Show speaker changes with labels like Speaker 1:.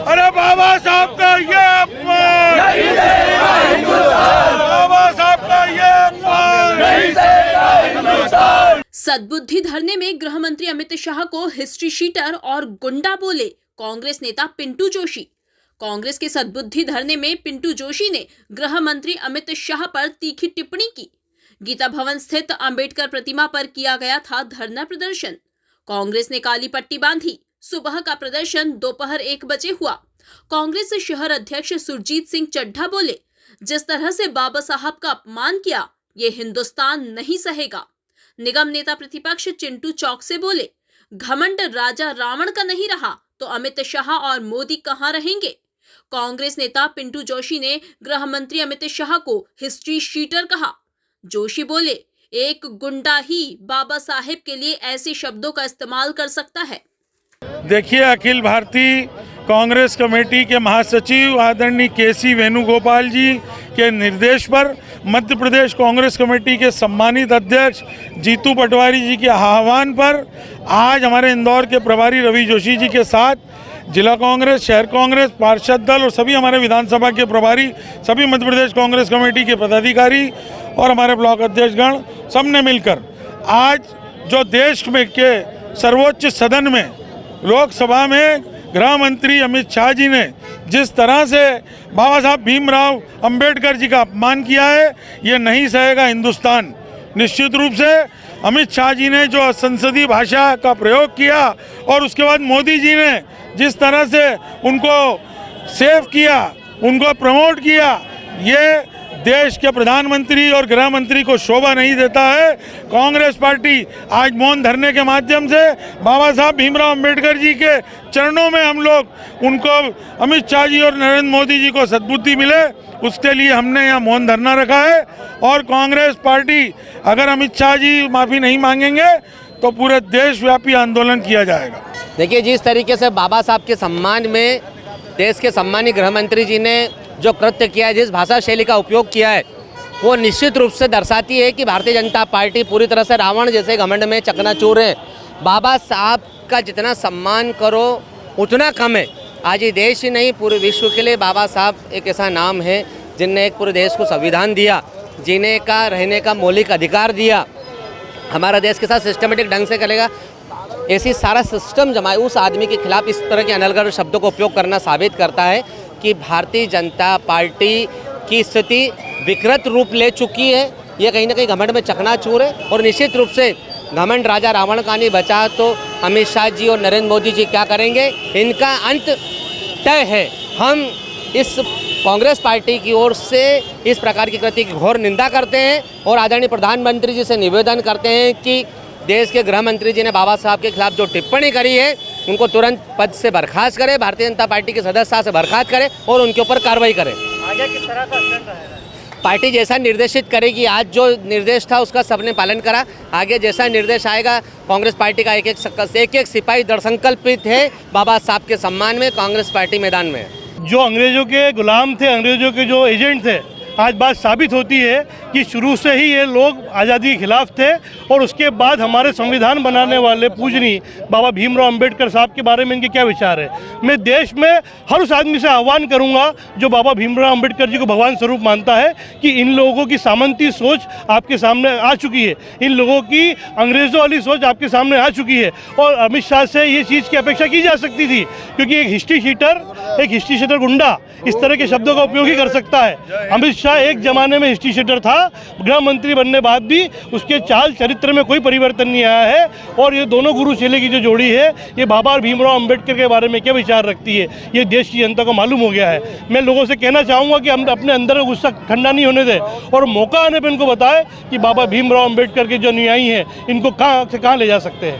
Speaker 1: अरे बाबा साहब का ये अपमान, बाबा साहब का ये अपमान।
Speaker 2: सद्बुद्धि धरने में गृह मंत्री अमित शाह को हिस्ट्री शीटर और गुंडा बोले कांग्रेस नेता पिंटू जोशी। कांग्रेस के सद्बुद्धि धरने में पिंटू जोशी ने गृह मंत्री अमित शाह पर तीखी टिप्पणी की। गीता भवन स्थित अंबेडकर प्रतिमा पर किया गया था धरना प्रदर्शन। कांग्रेस ने काली पट्टी बांधी। सुबह का प्रदर्शन दोपहर 1 बजे हुआ। कांग्रेस शहर अध्यक्ष सुरजीत सिंह चड्ढा बोले, जिस तरह से बाबा साहब का अपमान किया, ये हिंदुस्तान नहीं सहेगा। निगम नेता प्रतिपक्ष चिंटू चौक से बोले, घमंड राजा रावण का नहीं रहा तो अमित शाह और मोदी कहां रहेंगे। कांग्रेस नेता पिंटू जोशी ने गृह मंत्री अमित शाह को हिस्ट्री शीटर कहा। जोशी बोले, एक गुंडा ही बाबा साहेब के लिए ऐसे शब्दों का इस्तेमाल कर सकता है।
Speaker 1: देखिए, अखिल भारतीय कांग्रेस कमेटी के महासचिव आदरणीय केसी वेणुगोपाल जी के निर्देश पर मध्य प्रदेश कांग्रेस कमेटी के सम्मानित अध्यक्ष जीतू पटवारी जी के आह्वान पर आज हमारे इंदौर के प्रभारी रवि जोशी जी के साथ जिला कांग्रेस, शहर कांग्रेस, पार्षद दल और सभी हमारे विधानसभा के प्रभारी, सभी मध्य प्रदेश कांग्रेस कमेटी के पदाधिकारी और हमारे ब्लॉक अध्यक्षगण सबने मिलकर आज जो देश में के सर्वोच्च सदन में लोकसभा में गृह मंत्री अमित शाह जी ने जिस तरह से बाबा साहब भीमराव अंबेडकर जी का अपमान किया है, ये नहीं सहेगा हिंदुस्तान। निश्चित रूप से अमित शाह जी ने जो संसदीय भाषा का प्रयोग किया और उसके बाद मोदी जी ने जिस तरह से उनको सेव किया, उनको प्रमोट किया, ये देश के प्रधानमंत्री और गृह मंत्री को शोभा नहीं देता है। कांग्रेस पार्टी आज मौन धरने के माध्यम से बाबा साहब भीमराव अंबेडकर जी के चरणों में हम लोग उनको, अमित शाह जी और नरेंद्र मोदी जी को सद्बुद्धि मिले, उसके लिए हमने यहाँ मौन धरना रखा है। और कांग्रेस पार्टी अगर अमित शाह जी माफ़ी नहीं मांगेंगे तो पूरे देशव्यापी आंदोलन किया जाएगा।
Speaker 3: देखिए, जिस तरीके से बाबा साहब के सम्मान में देश के सम्मानित गृह मंत्री जी ने जो कृत्य किया है, जिस भाषा शैली का उपयोग किया है, वो निश्चित रूप से दर्शाती है कि भारतीय जनता पार्टी पूरी तरह से रावण जैसे घमंड में चकनाचूर है। बाबा साहब का जितना सम्मान करो उतना कम है। आज ये देश ही नहीं, पूरे विश्व के लिए बाबा साहब एक ऐसा नाम है जिनने एक पूरे देश को संविधान दिया, जीने का, रहने का मौलिक अधिकार दिया। हमारा देश के साथ सिस्टमेटिक ढंग से करेगा, ऐसी सारा सिस्टम जमाए उस आदमी के खिलाफ इस तरह के अनर्गल शब्दों का उपयोग करना साबित करता है कि भारतीय जनता पार्टी की स्थिति विकृत रूप ले चुकी है। ये कहीं ना कहीं घमंड में चकनाचूर है और निश्चित रूप से घमंड राजा रावण का नहीं बचा तो अमित शाह जी और नरेंद्र मोदी जी क्या करेंगे, इनका अंत तय है। हम इस कांग्रेस पार्टी की ओर से इस प्रकार की कृति की घोर निंदा करते हैं और आदरणीय प्रधानमंत्री जी से निवेदन करते हैं कि देश के गृह मंत्री जी ने बाबा साहब के खिलाफ जो टिप्पणी करी है उनको तुरंत पद से बर्खास्त करे, भारतीय जनता पार्टी के सदस्यता से बर्खास्त करे और उनके ऊपर कार्रवाई करे।
Speaker 4: आगे किस तरह का स्टैंड रहेगा?
Speaker 3: पार्टी जैसा निर्देशित करेगी। आज जो निर्देश था उसका सबने पालन करा। आगे जैसा निर्देश आएगा, कांग्रेस पार्टी का एक एक सिपाही दृढ़संकल्पित है बाबा साहब के सम्मान में। कांग्रेस पार्टी मैदान में
Speaker 4: जो अंग्रेजों के गुलाम थे, अंग्रेजों के जो एजेंट थे, आज बात साबित होती है कि शुरू से ही ये लोग आज़ादी के खिलाफ थे और उसके बाद हमारे संविधान बनाने वाले पूजनीय बाबा भीमराव अंबेडकर साहब के बारे में इनके क्या विचार है। मैं देश में हर उस आदमी से आह्वान करूंगा जो बाबा भीमराव अंबेडकर जी को भगवान स्वरूप मानता है कि इन लोगों की सामंती सोच आपके सामने आ चुकी है, इन लोगों की अंग्रेज़ों वाली सोच आपके सामने आ चुकी है। और अमित शाह से ये चीज़ की अपेक्षा की जा सकती थी क्योंकि एक हिस्ट्री शीटर गुंडा इस तरह के शब्दों का उपयोग ही कर सकता है। अमित शाह एक ज़माने में हिस्ट्री शीटर था, गृह मंत्री बनने बाद भी उसके चाल चरित्र में कोई परिवर्तन नहीं आया है। और ये दोनों गुरु चेले की जो जोड़ी है, ये बाबा और भीमराव अंबेडकर के बारे में क्या विचार रखती है, ये देश की जनता को मालूम हो गया है। मैं लोगों से कहना चाहूँगा कि हम अपने अंदर का गुस्सा ठंडा नहीं होने दें और मौका आने पर इनको बताएं कि बाबा भीमराव अंबेडकर के जो अनुयायी हैं इनको कहाँ से कहाँ ले जा सकते हैं।